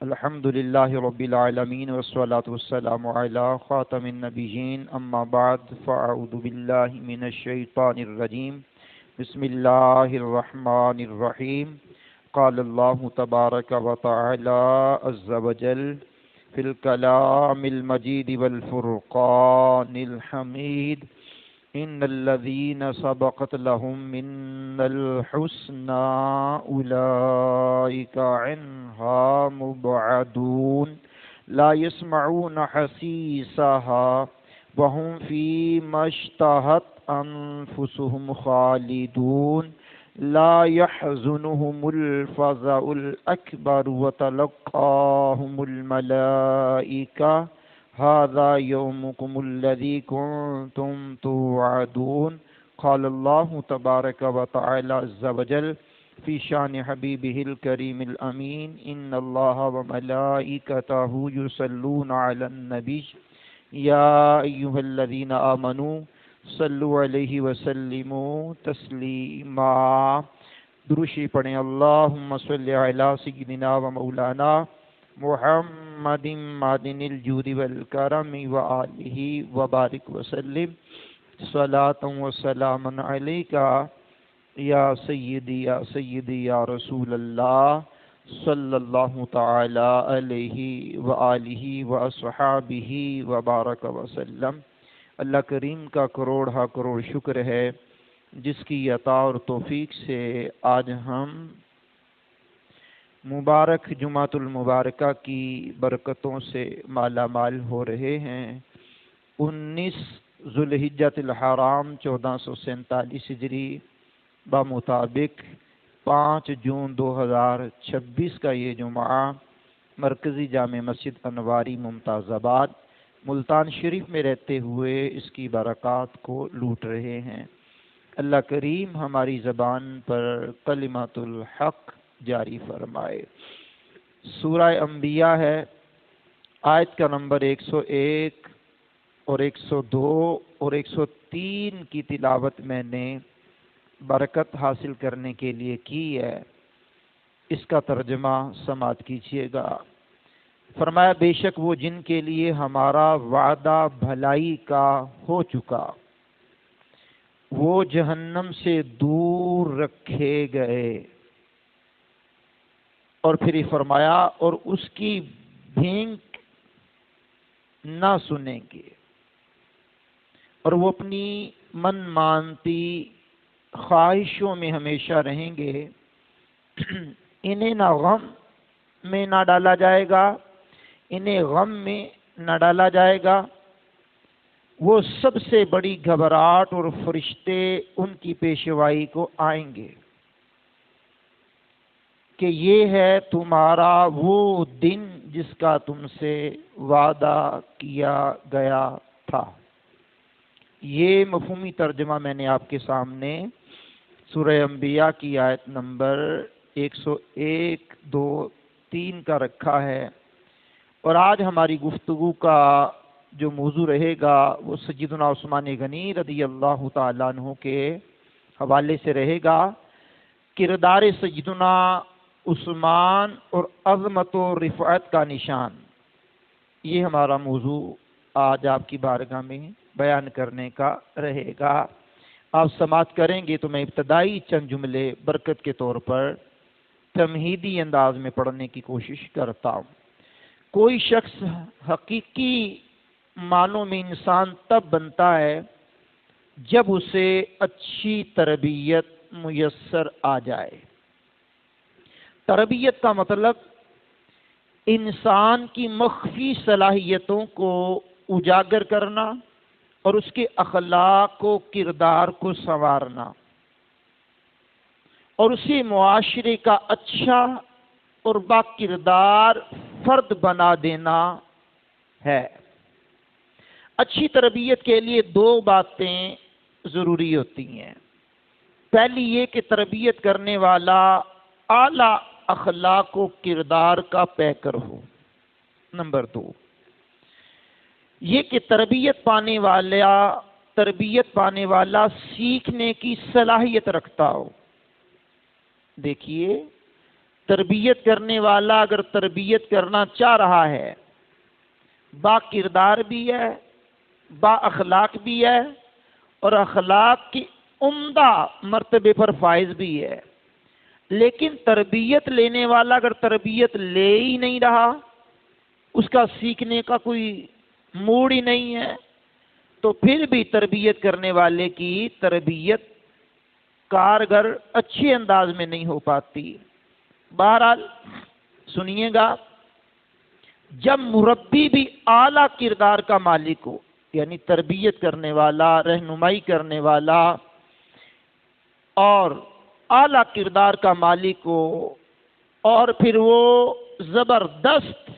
الحمد للہ رب العالمین والصلاة والسلام علی خاتم النبیین اما بعد فاعوذ باللہ من الشیطان الرجیم بسم اللہ الرحمن الرحیم قال اللہ تبارک و تعالی عز وجل فی الکلام المجید والفرقان الحمید ان الذین سبقت لهم من الحسنى اولئک عنها مبعدون لا يسمعون حسیسها وهم فيما اشتهت انفسهم خالدون لا يحزنهم الفزع الاکبر وتلقاهم الملائکہ هذا يومكم الذي كنتم توعدون قال الله تبارك وتعالى عز وجل في شان حبيبه الكريم الأمين إن الله وملائكته يصلون على النبي يا أيها الذين آمنوا صلوا عليه وسلموا تسليما دروشی پڑھیں اللهم صل على سيدنا ومولانا محمد معدن الجود والکرم وآلہ وبارک وسلم صلاۃ و سلام علیکہ یا سیدی یا رسول اللہ صلی اللہ تعالی علیہ وآلہ واصحابہ وبارک وسلم۔ اللہ کریم کا کروڑ شکر ہے جس کی عطا اور توفیق سے آج ہم مبارک جمعۃ المبارکہ کی برکتوں سے مالا مال ہو رہے ہیں۔ 19 ذوالحجۃ الحرام 1447 ہجری بمطابق 5 جون 2026 کا یہ جمعہ مرکزی جامع مسجد انواری ممتاز آباد ملتان شریف میں رہتے ہوئے اس کی برکات کو لوٹ رہے ہیں۔ اللہ کریم ہماری زبان پر کلمۃ الحق جاری فرمائے۔ سورہ انبیاء ہے، آیت کا نمبر 101 اور 102 اور 103 کی تلاوت میں نے برکت حاصل کرنے کے لیے کی ہے۔ اس کا ترجمہ سماعت کیجیے گا۔ فرمایا بے شک وہ جن کے لیے ہمارا وعدہ بھلائی کا ہو چکا وہ جہنم سے دور رکھے گئے، اور پھر یہ فرمایا اور اس کی بھینک نہ سنیں گے، اور وہ اپنی من مانتی خواہشوں میں ہمیشہ رہیں گے۔ انہیں نہ غم میں نہ ڈالا جائے گا، انہیں غم میں نہ ڈالا جائے گا۔ وہ سب سے بڑی گھبراہٹ اور فرشتے ان کی پیشوائی کو آئیں گے کہ یہ ہے تمہارا وہ دن جس کا تم سے وعدہ کیا گیا تھا۔ یہ مفہومی ترجمہ میں نے آپ کے سامنے سورہ انبیاء کی آیت نمبر 101، 2، 3 کا رکھا ہے، اور آج ہماری گفتگو کا جو موضوع رہے گا وہ سیدنا عثمان غنی رضی اللہ تعالیٰ عنہ کے حوالے سے رہے گا۔ کردار سیدنا عثمان اور عظمت و رفعت کا نشان، یہ ہمارا موضوع آج آپ کی بارگاہ میں بیان کرنے کا رہے گا۔ آپ سماعت کریں گے تو میں ابتدائی چند جملے برکت کے طور پر تمہیدی انداز میں پڑھنے کی کوشش کرتا ہوں۔ کوئی شخص حقیقی معنوں میں انسان تب بنتا ہے جب اسے اچھی تربیت میسر آ جائے۔ تربیت کا مطلب انسان کی مخفی صلاحیتوں کو اجاگر کرنا اور اس کے اخلاق و کردار کو سنوارنا، اور اسے معاشرے کا اچھا اور با کردار فرد بنا دینا ہے۔ اچھی تربیت کے لیے 2 باتیں ضروری ہوتی ہیں۔ پہلی یہ کہ تربیت کرنے والا اعلیٰ اخلاق و کردار کا پیکر ہو۔ نمبر 2 یہ کہ تربیت پانے والا سیکھنے کی صلاحیت رکھتا ہو۔ دیکھیے تربیت کرنے والا اگر تربیت کرنا چاہ رہا ہے، با کردار بھی ہے، با اخلاق بھی ہے، اور اخلاق کی عمدہ مرتبے پر فائز بھی ہے، لیکن تربیت لینے والا اگر تربیت لے ہی نہیں رہا، اس کا سیکھنے کا کوئی موڈ ہی نہیں ہے، تو پھر بھی تربیت کرنے والے کی تربیت کارگر اچھے انداز میں نہیں ہو پاتی۔ بہرحال سنیے گا، جب مربی بھی اعلیٰ کردار کا مالک ہو، یعنی تربیت کرنے والا، رہنمائی کرنے والا اور اعلیٰ کردار کا مالک ہو، اور پھر وہ زبردست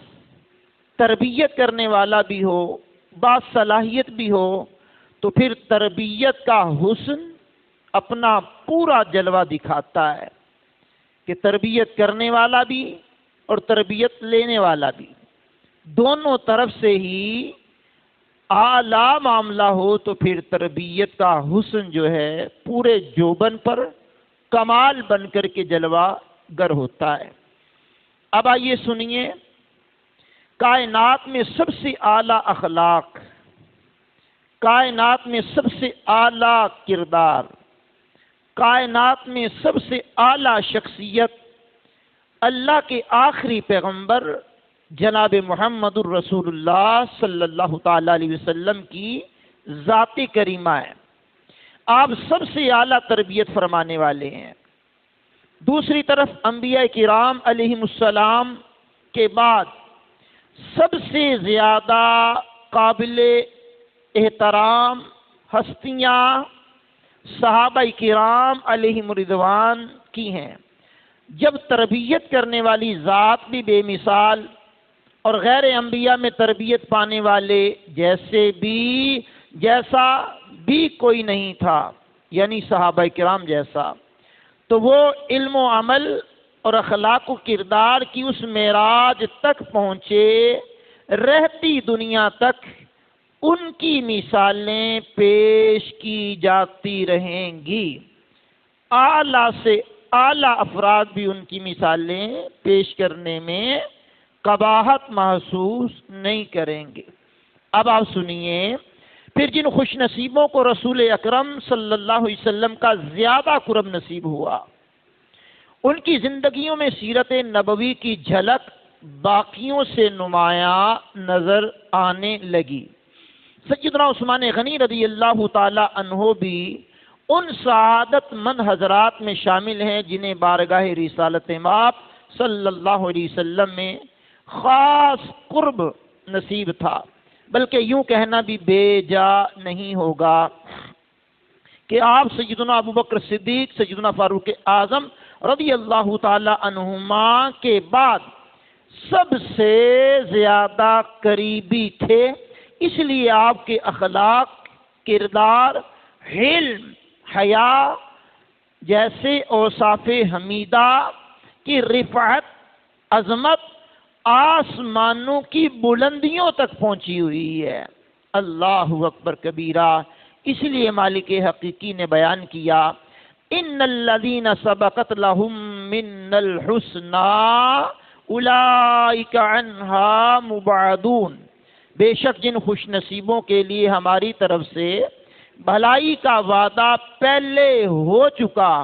تربیت کرنے والا بھی ہو، باصلاحیت بھی ہو، تو پھر تربیت کا حسن اپنا پورا جلوہ دکھاتا ہے کہ تربیت کرنے والا بھی اور تربیت لینے والا بھی دونوں طرف سے ہی اعلیٰ معاملہ ہو، تو پھر تربیت کا حسن جو ہے پورے جوبن پر کمال بن کر کے جلوہ گر ہوتا ہے۔ اب آئیے سنیے، کائنات میں سب سے اعلیٰ اخلاق، کائنات میں سب سے اعلیٰ کردار، کائنات میں سب سے اعلیٰ شخصیت اللہ کے آخری پیغمبر جناب محمد الرسول اللہ صلی اللہ تعالی علیہ وسلم کی ذات کریمہ ہے۔ آپ سب سے اعلیٰ تربیت فرمانے والے ہیں۔ دوسری طرف انبیاء کرام علیہم السلام کے بعد سب سے زیادہ قابل احترام ہستیاں صحابہ کرام علیہم رضوان کی ہیں۔ جب تربیت کرنے والی ذات بھی بے مثال اور غیر انبیاء میں تربیت پانے والے جیسا بھی کوئی نہیں تھا، یعنی صحابہ کرام جیسا، تو وہ علم و عمل اور اخلاق و کردار کی اس معراج تک پہنچے، رہتی دنیا تک ان کی مثالیں پیش کی جاتی رہیں گی۔ اعلیٰ سے اعلیٰ افراد بھی ان کی مثالیں پیش کرنے میں قباحت محسوس نہیں کریں گے۔ اب آپ سنیے، پھر جن خوش نصیبوں کو رسول اکرم صلی اللہ علیہ وسلم کا زیادہ قرب نصیب ہوا، ان کی زندگیوں میں سیرت نبوی کی جھلک باقیوں سے نمایاں نظر آنے لگی۔ سیدنا عثمان غنی رضی اللہ تعالی عنہ بھی ان سعادت مند حضرات میں شامل ہیں جنہیں بارگاہ رسالت مآب صلی اللہ علیہ وسلم میں خاص قرب نصیب تھا، بلکہ یوں کہنا بھی بے جا نہیں ہوگا کہ آپ سیدنا ابوبکر صدیق، سیدنا فاروق اعظم رضی اللہ تعالی عنہما کے بعد سب سے زیادہ قریبی تھے، اس لیے آپ کے اخلاق، کردار، علم، حیا جیسے اوصاف حمیدہ کی رفعت، عظمت آسمانوں کی بلندیوں تک پہنچی ہوئی ہے۔ اللہ اکبر کبیرہ۔ اس لیے مالک حقیقی نے بیان کیا، ان الذین سبقت لهم من الحسنى اولئک عنہا مبعدون، بے شک جن خوش نصیبوں کے لیے ہماری طرف سے بھلائی کا وعدہ پہلے ہو چکا،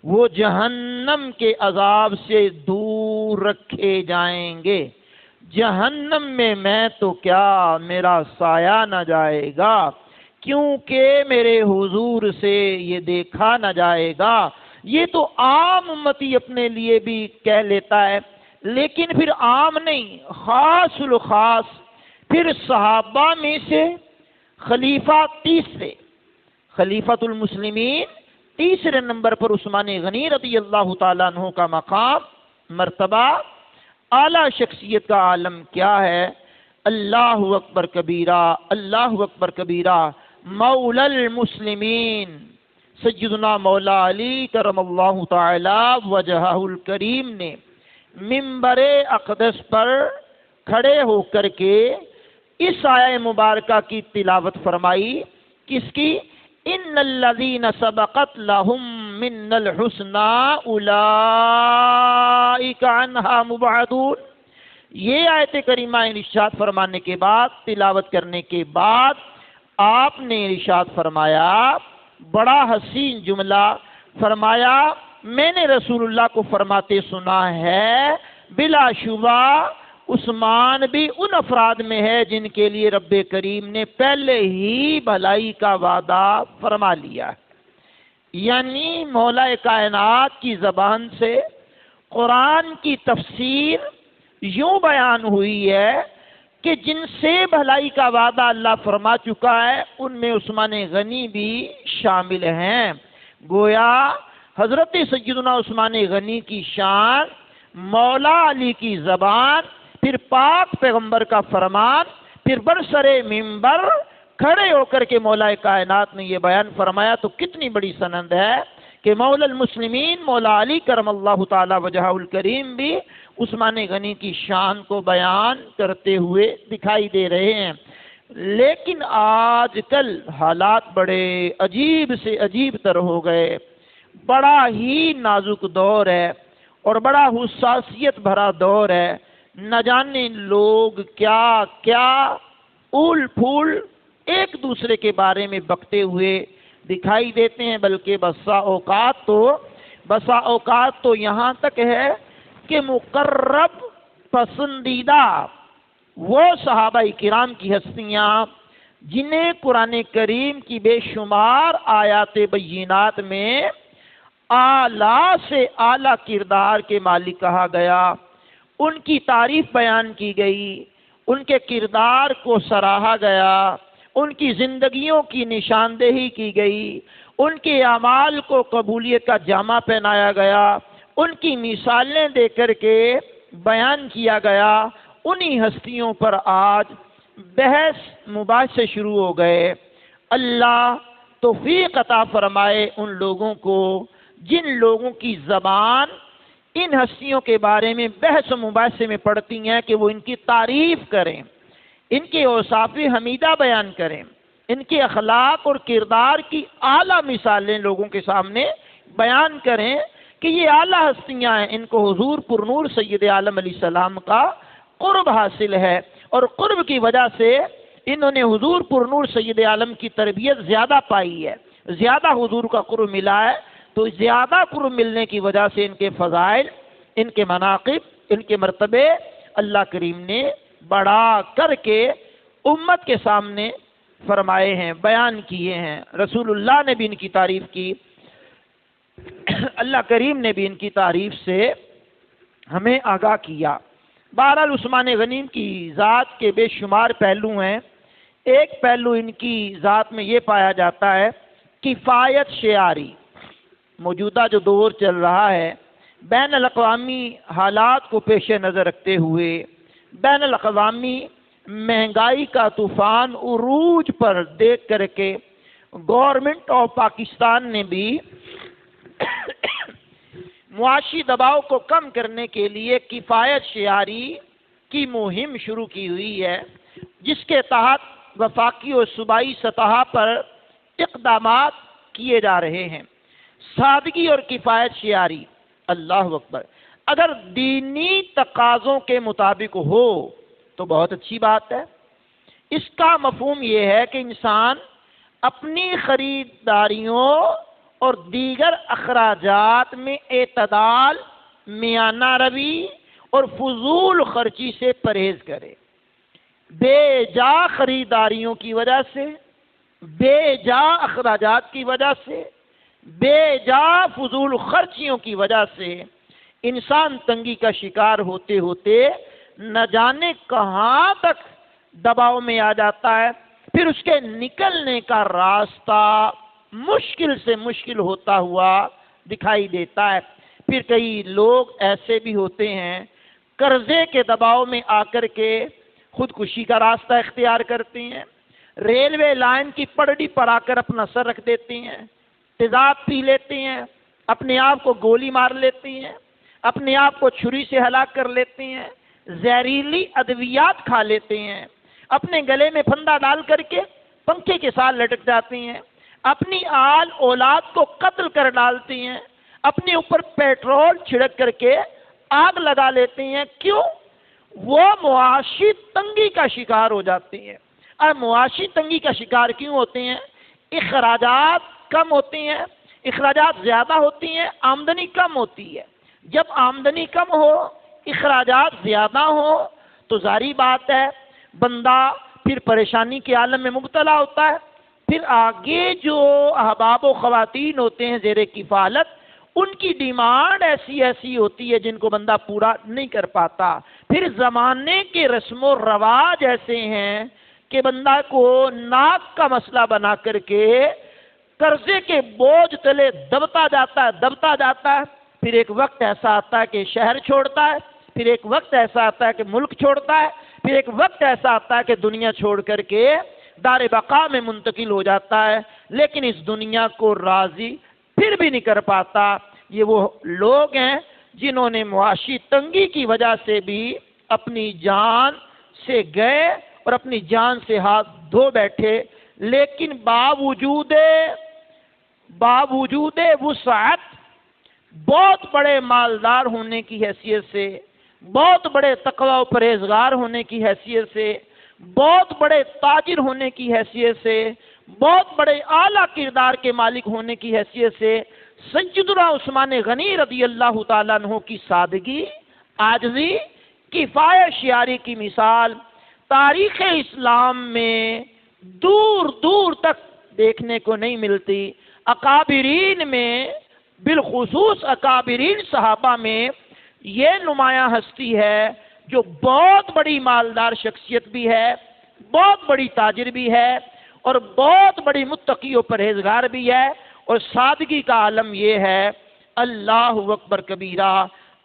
وہ جہنم کے عذاب سے دور رکھے جائیں گے۔ جہنم میں تو کیا میرا سایہ نہ جائے گا، کیونکہ میرے حضور سے یہ دیکھا نہ جائے گا۔ یہ تو عام امتی اپنے لیے بھی کہہ لیتا ہے، لیکن پھر عام نہیں، خاص الخاص پھر صحابہ میں سے خلیفہ تیسرے، خلیفۃ المسلمین تیسرے نمبر پر عثمان غنی رضی اللہ تعالیٰ عنہ کا مقام، مرتبہ، اعلیٰ شخصیت کا عالم کیا ہے۔ اللہ اکبر کبیرہ، اللہ اکبر کبیرہ۔ مولا المسلمین سیدنا مولا علی کرم اللہ تعالی وجہہ الکریم نے منبر اقدس پر کھڑے ہو کر کے اس آیہ مبارکہ کی تلاوت فرمائی، کس کی؟ ان الذین سبقت لہم من الحسنی اولئک عنہا مبعدون. یہ آیت کریمہ ارشاد فرمانے کے بعد، تلاوت کرنے کے بعد آپ نے ارشاد فرمایا، بڑا حسین جملہ فرمایا، میں نے رسول اللہ کو فرماتے سنا ہے بلا شبہ عثمان بھی ان افراد میں ہے جن کے لیے رب کریم نے پہلے ہی بھلائی کا وعدہ فرما لیا. یعنی مولا کائنات کی زبان سے قرآن کی تفسیر یوں بیان ہوئی ہے کہ جن سے بھلائی کا وعدہ اللہ فرما چکا ہے ان میں عثمان غنی بھی شامل ہیں. گویا حضرت سیدنا عثمان غنی کی شان، مولا علی کی زبان، پھر پاک پیغمبر کا فرمان، پھر برسر منبر کھڑے ہو کر کے مولا کائنات نے یہ بیان فرمایا، تو کتنی بڑی سند ہے کہ مولا المسلمین مولا علی کرم اللہ تعالی وجہہ الکریم بھی عثمان غنی کی شان کو بیان کرتے ہوئے دکھائی دے رہے ہیں. لیکن آج کل حالات بڑے عجیب سے عجیب تر ہو گئے. بڑا ہی نازک دور ہے اور بڑا حساسیت بھرا دور ہے. نہ جانے لوگ کیا کیا اول پھول ایک دوسرے کے بارے میں بکتے ہوئے دکھائی دیتے ہیں، بلکہ بسا اوقات تو یہاں تک ہے کہ مقرب پسندیدہ وہ صحابہ کرام کی ہستیاں جنہیں قرآن کریم کی بے شمار آیات بینات میں اعلیٰ سے اعلیٰ کردار کے مالک کہا گیا، ان کی تعریف بیان کی گئی، ان کے کردار کو سراہا گیا، ان کی زندگیوں کی نشاندہی کی گئی، ان کے اعمال کو قبولیت کا جامہ پہنایا گیا، ان کی مثالیں دے کر کے بیان کیا گیا. انہی ہستیوں پر آج بحث مباحثے شروع ہو گئے. اللہ توفیق عطا فرمائے ان لوگوں کو جن لوگوں کی زبان ان ہستیوں کے بارے میں بحث و مباحثے میں پڑتی ہیں کہ وہ ان کی تعریف کریں، ان کے اوصاف حمیدہ بیان کریں، ان کے اخلاق اور کردار کی اعلیٰ مثالیں لوگوں کے سامنے بیان کریں کہ یہ اعلیٰ ہستیاں ہیں. ان کو حضور پر نور سید عالم علیہ السلام کا قرب حاصل ہے، اور قرب کی وجہ سے انہوں نے حضور پر نور سید عالم کی تربیت زیادہ پائی ہے، زیادہ حضور کا قرب ملا ہے. تو زیادہ قرب ملنے کی وجہ سے ان کے فضائل، ان کے مناقب، ان کے مرتبے اللہ کریم نے بڑھا کر کے امت کے سامنے فرمائے ہیں، بیان کیے ہیں. رسول اللہ نے بھی ان کی تعریف کی، اللہ کریم نے بھی ان کی تعریف سے ہمیں آگاہ کیا. بہرحال عثمان غنی کی ذات کے بے شمار پہلو ہیں. ایک پہلو ان کی ذات میں یہ پایا جاتا ہے کفایت شعاری. موجودہ جو دور چل رہا ہے، بین الاقوامی حالات کو پیش نظر رکھتے ہوئے، بین الاقوامی مہنگائی کا طوفان عروج پر دیکھ کر کے گورنمنٹ آف پاکستان نے بھی معاشی دباؤ کو کم کرنے کے لیے کفایت شعاری کی مہم شروع کی ہوئی ہے، جس کے تحت وفاقی اور صوبائی سطح پر اقدامات کیے جا رہے ہیں. سادگی اور کفایت شعاری، اللہ اکبر، اگر دینی تقاضوں کے مطابق ہو تو بہت اچھی بات ہے. اس کا مفہوم یہ ہے کہ انسان اپنی خریداریوں اور دیگر اخراجات میں اعتدال، میانہ روی اور فضول خرچی سے پرہیز کرے. بے جا خریداریوں کی وجہ سے، بے جا اخراجات کی وجہ سے، بے جا فضول خرچیوں کی وجہ سے انسان تنگی کا شکار ہوتے ہوتے نہ جانے کہاں تک دباؤ میں آ جاتا ہے. پھر اس کے نکلنے کا راستہ مشکل سے مشکل ہوتا ہوا دکھائی دیتا ہے. پھر کئی لوگ ایسے بھی ہوتے ہیں قرضے کے دباؤ میں آ کر کے خودکشی کا راستہ اختیار کرتے ہیں، ریلوے لائن کی پٹڑی پر آ کر اپنا سر رکھ دیتے ہیں، تیزاب پی لیتے ہیں، اپنے آپ کو گولی مار لیتے ہیں، اپنے آپ کو چھری سے ہلاک کر لیتے ہیں، زہریلی ادویات کھا لیتے ہیں، اپنے گلے میں پھندا ڈال کر کے پنکھے کے ساتھ لٹک جاتے ہیں، اپنی آل اولاد کو قتل کر ڈالتی ہیں، اپنے اوپر پیٹرول چھڑک کر کے آگ لگا لیتی ہیں. کیوں؟ وہ معاشی تنگی کا شکار ہو جاتی ہیں. اور معاشی تنگی کا شکار کیوں ہوتے ہیں؟ اخراجات کم ہوتی ہیں، اخراجات زیادہ ہوتی ہیں، آمدنی کم ہوتی ہے. جب آمدنی کم ہو، اخراجات زیادہ ہو تو ظاہری بات ہے بندہ پھر پریشانی کے عالم میں مبتلا ہوتا ہے. پھر آگے جو احباب و خواتین ہوتے ہیں زیر کفالت، ان کی ڈیمانڈ ایسی ہوتی ہے جن کو بندہ پورا نہیں کر پاتا. پھر زمانے کے رسم و رواج ایسے ہیں کہ بندہ کو ناک کا مسئلہ بنا کر کے قرضے کے بوجھ تلے دبتا جاتا ہے. پھر ایک وقت ایسا آتا ہے کہ شہر چھوڑتا ہے، پھر ایک وقت ایسا آتا ہے کہ ملک چھوڑتا ہے، پھر ایک وقت ایسا آتا ہے کہ دنیا چھوڑ کر کے دار بقا میں منتقل ہو جاتا ہے. لیکن اس دنیا کو راضی پھر بھی نہیں کر پاتا. یہ وہ لوگ ہیں جنہوں نے معاشی تنگی کی وجہ سے بھی اپنی جان سے گئے اور اپنی جان سے ہاتھ دھو بیٹھے. لیکن باوجود وسعت، بہت بڑے مالدار ہونے کی حیثیت سے، بہت بڑے تقوی و پرہیزگار ہونے کی حیثیت سے، بہت بڑے تاجر ہونے کی حیثیت سے، بہت بڑے اعلیٰ کردار کے مالک ہونے کی حیثیت سے سیدنا عثمان غنی رضی اللہ تعالیٰ عنہ کی سادگی، عاجزی، کفایت شیاری کی مثال تاریخ اسلام میں دور دور تک دیکھنے کو نہیں ملتی. اکابرین میں، بالخصوص اکابرین صحابہ میں یہ نمایاں ہستی ہے جو بہت بڑی مالدار شخصیت بھی ہے، بہت بڑی تاجر بھی ہے اور بہت بڑی متقی و پرہیزگار بھی ہے. اور سادگی کا عالم یہ ہے. اللہ اکبر کبیرہ،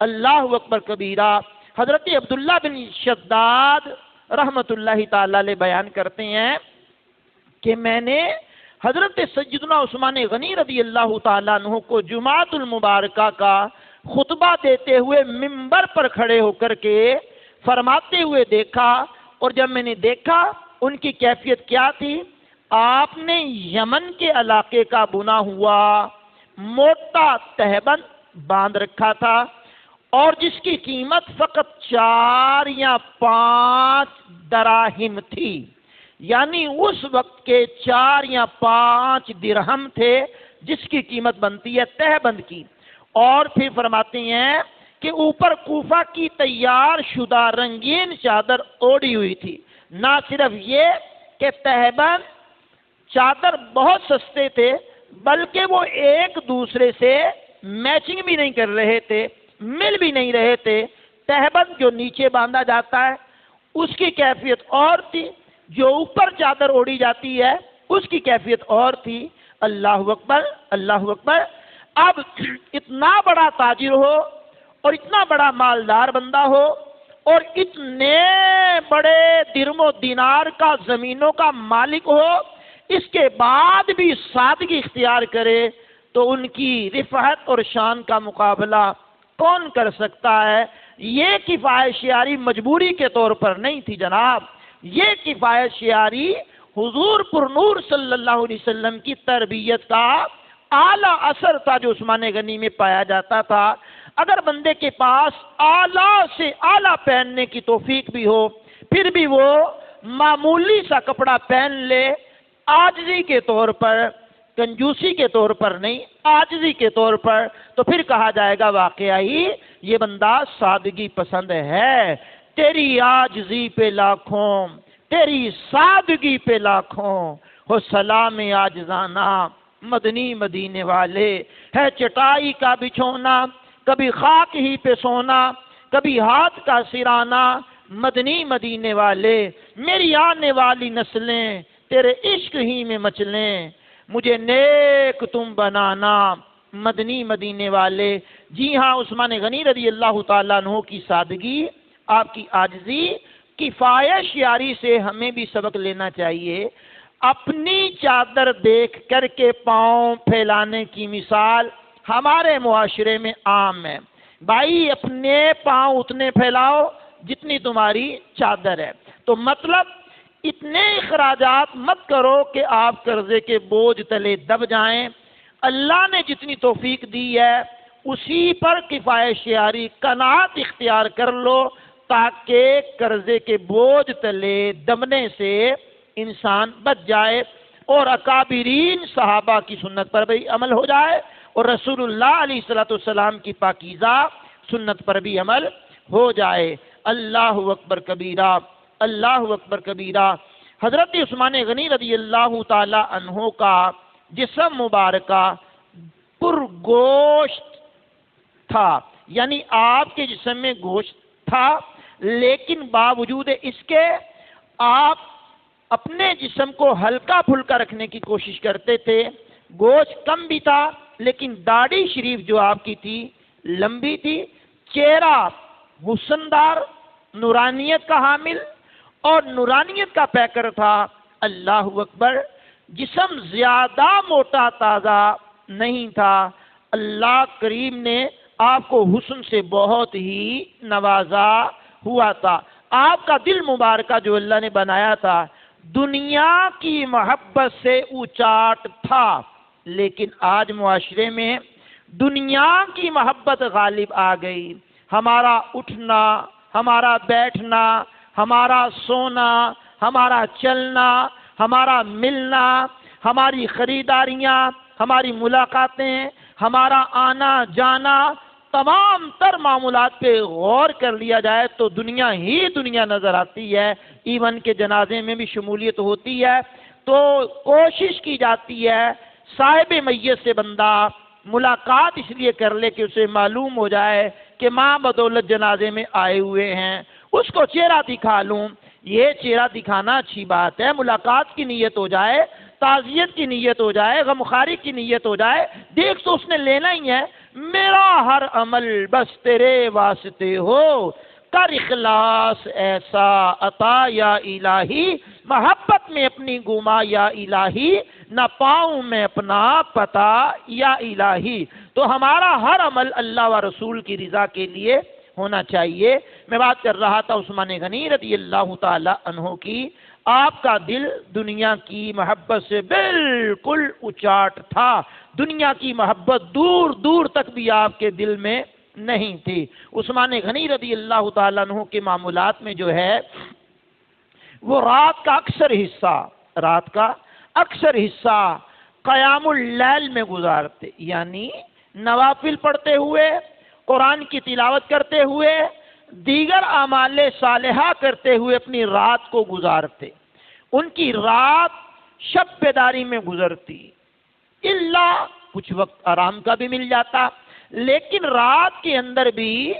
اللہ اکبر کبیرہ. حضرت عبداللہ بن شداد رحمت اللہ تعالی علیہ بیان کرتے ہیں کہ میں نے حضرت سیدنا عثمان غنی رضی اللہ تعالیٰ عنہ کو جمعۃ المبارکہ کا خطبہ دیتے ہوئے منبر پر کھڑے ہو کر کے فرماتے ہوئے دیکھا. اور جب میں نے دیکھا ان کی کیفیت کیا تھی، آپ نے یمن کے علاقے کا بنا ہوا موٹا تہبند باندھ رکھا تھا اور جس کی قیمت فقط 4 یا 5 دراہم تھی. یعنی اس وقت کے 4 یا 5 درہم تھے جس کی قیمت بنتی ہے تہبند کی. اور پھر فرماتے ہیں کہ اوپر کوفہ کی تیار شدہ رنگین چادر اوڑی ہوئی تھی. نہ صرف یہ کہ تہبند چادر بہت سستے تھے بلکہ وہ ایک دوسرے سے میچنگ بھی نہیں کر رہے تھے، مل بھی نہیں رہے تھے. تہبند جو نیچے باندھا جاتا ہے اس کی کیفیت اور تھی، جو اوپر چادر اوڑی جاتی ہے اس کی کیفیت اور تھی. اللہ اکبر، اللہ اکبر. اب اتنا بڑا تاجر ہو اور اتنا بڑا مالدار بندہ ہو اور اتنے بڑے درم و دینار کا زمینوں کا مالک ہو، اس کے بعد بھی سادگی اختیار کرے تو ان کی رفعت اور شان کا مقابلہ کون کر سکتا ہے؟ یہ کفایت شیاری مجبوری کے طور پر نہیں تھی جناب، یہ کفایت شیاری حضور پر نور صلی اللہ علیہ وسلم کی تربیت کا اعلیٰ اثر تھا جو عثمان غنی میں پایا جاتا تھا. اگر بندے کے پاس اعلیٰ سے اعلیٰ پہننے کی توفیق بھی ہو پھر بھی وہ معمولی سا کپڑا پہن لے، عاجزی کے طور پر، کنجوسی کے طور پر نہیں، عاجزی کے طور پر، تو پھر کہا جائے گا واقعی یہ بندہ سادگی پسند ہے. تیری عاجزی پہ لاکھوں، تیری سادگی پہ لاکھوں ہو سلام عاجزانہ. مدنی مدینے والے ہے چٹائی کا بچھونا، کبھی خاک ہی پہ سونا، کبھی ہاتھ کا سرانا. مدنی مدینے والے میری آنے والی نسلیں تیرے عشق ہی میں مچلیں، مجھے نیک تم بنانا. مدنی مدینے والے. جی ہاں، عثمان غنی رضی اللہ تعالیٰ عنہ کی سادگی، آپ کی عاجزی، کفایت شیاری سے ہمیں بھی سبق لینا چاہیے. اپنی چادر دیکھ کر کے پاؤں پھیلانے کی مثال ہمارے معاشرے میں عام ہے. بھائی اپنے پاؤں اتنے پھیلاؤ جتنی تمہاری چادر ہے. تو مطلب اتنے اخراجات مت کرو کہ آپ قرضے کے بوجھ تلے دب جائیں. اللہ نے جتنی توفیق دی ہے اسی پر کفایت شعاری قناعت اختیار کر لو تاکہ قرضے کے بوجھ تلے دبنے سے انسان بچ جائے اور اکابرین صحابہ کی سنت پر بھی عمل ہو جائے اور رسول اللہ علیہ الصلوۃ والسلام کی پاکیزہ سنت پر بھی عمل ہو جائے. اللہ اکبر کبیرہ، اللہ اکبر کبیرہ. حضرت عثمان غنی رضی اللہ تعالی عنہ کا جسم مبارکہ پرگوشت تھا، یعنی آپ کے جسم میں گوشت تھا، لیکن باوجود اس کے آپ اپنے جسم کو ہلکا پھلکا رکھنے کی کوشش کرتے تھے. گوشت کم بھی تھا لیکن داڑھی شریف جو آپ کی تھی لمبی تھی، چہرہ حسندار، نورانیت کا حامل اور نورانیت کا پیکر تھا. اللہ اکبر. جسم زیادہ موٹا تازہ نہیں تھا. اللہ کریم نے آپ کو حسن سے بہت ہی نوازا ہوا تھا. آپ کا دل مبارکہ جو اللہ نے بنایا تھا دنیا کی محبت سے اونچاٹ تھا، لیکن آج معاشرے میں دنیا کی محبت غالب آ گئی. ہمارا اٹھنا، ہمارا بیٹھنا، ہمارا سونا، ہمارا چلنا، ہمارا ملنا، ہماری خریداریاں، ہماری ملاقاتیں، ہمارا آنا جانا، تمام تر معاملات پہ غور کر لیا جائے تو دنیا ہی دنیا نظر آتی ہے. ایون کے جنازے میں بھی شمولیت ہوتی ہے تو کوشش کی جاتی ہے صاحب میت سے بندہ ملاقات اس لیے کر لے کہ اسے معلوم ہو جائے کہ ماں بدولت جنازے میں آئے ہوئے ہیں، اس کو چہرہ دکھا لوں. یہ چہرہ دکھانا اچھی بات ہے، ملاقات کی نیت ہو جائے، تعزیت کی نیت ہو جائے، غمخواری کی نیت ہو جائے. دیکھ تو اس نے لینا ہی ہے. میرا ہر عمل بس تیرے واسطے ہو، کر اخلاص ایسا عطا یا الہی، محبت میں اپنی گما یا الہی، نہ پاؤں میں اپنا پتا یا الہی. تو ہمارا ہر عمل اللہ و رسول کی رضا کے لیے ہونا چاہیے. میں بات کر رہا تھا عثمان غنی رضی اللہ تعالی عنہ کی. آپ کا دل دنیا کی محبت سے بالکل اچاٹ تھا. دنیا کی محبت دور دور تک بھی آپ کے دل میں نہیں تھی. عثمان غنی رضی اللہ تعالیٰ عنہ کے معاملات میں جو ہے وہ رات کا اکثر حصہ قیام اللیل میں گزارتے، یعنی نوافل پڑھتے ہوئے، قرآن کی تلاوت کرتے ہوئے، دیگر اعمال صالحہ کرتے ہوئے اپنی رات کو گزارتے. ان کی رات شب بیداری میں گزرتی، اللہ کچھ وقت آرام کا بھی مل جاتا، لیکن رات کے اندر بھی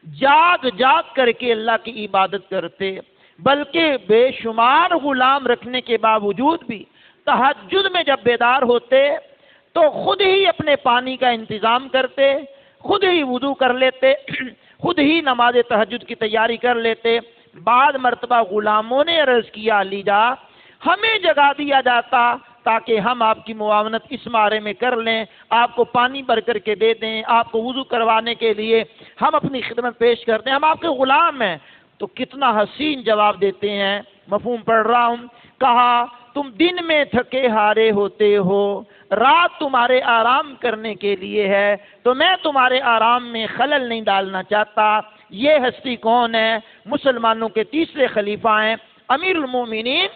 جاگ کر کے اللہ کی عبادت کرتے. بلکہ بے شمار غلام رکھنے کے باوجود بھی تہجد میں جب بیدار ہوتے تو خود ہی اپنے پانی کا انتظام کرتے، خود ہی وضو کر لیتے، خود ہی نماز تہجد کی تیاری کر لیتے. بعد مرتبہ غلاموں نے عرض کیا علی جا ہمیں جگا دیا جاتا تاکہ ہم آپ کی معاونت اس مارے میں کر لیں، آپ کو پانی بھر کر کے دے دیں، آپ کو وضو کروانے کے لیے ہم اپنی خدمت پیش کر دیں، ہم آپ کے غلام ہیں. تو کتنا حسین جواب دیتے ہیں. مفہوم پڑھ رہا ہوں. کہا تم دن میں تھکے ہارے ہوتے ہو، رات تمہارے آرام کرنے کے لیے ہے، تو میں تمہارے آرام میں خلل نہیں ڈالنا چاہتا. یہ ہستی کون ہے؟ مسلمانوں کے تیسرے خلیفہ ہیں، امیر المومنین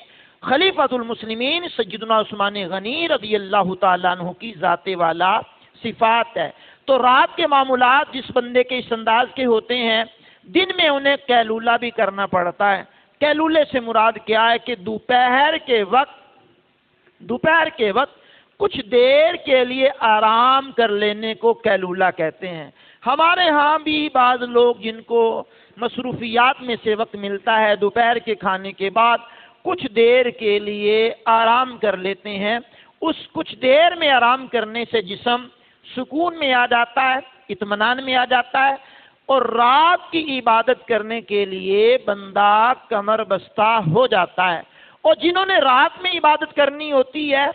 خلیفۃ المسلمین سیدنا عثمان غنی رضی اللہ تعالیٰ عنہ کی ذات والا صفات ہے. تو رات کے معاملات جس بندے کے اس انداز کے ہوتے ہیں، دن میں انہیں قیلولہ بھی کرنا پڑتا ہے. قیلولے سے مراد کیا ہے کہ دوپہر کے وقت کچھ دیر کے لیے آرام کر لینے کو قیلولہ کہتے ہیں. ہمارے ہاں بھی بعض لوگ جن کو مصروفیات میں سے وقت ملتا ہے دوپہر کے کھانے کے بعد کچھ دیر کے لیے آرام کر لیتے ہیں. اس کچھ دیر میں آرام کرنے سے جسم سکون میں آ جاتا ہے، اطمینان میں آ جاتا ہے، اور رات کی عبادت کرنے کے لیے بندہ کمر بستہ ہو جاتا ہے. اور جنہوں نے رات میں عبادت کرنی ہوتی ہے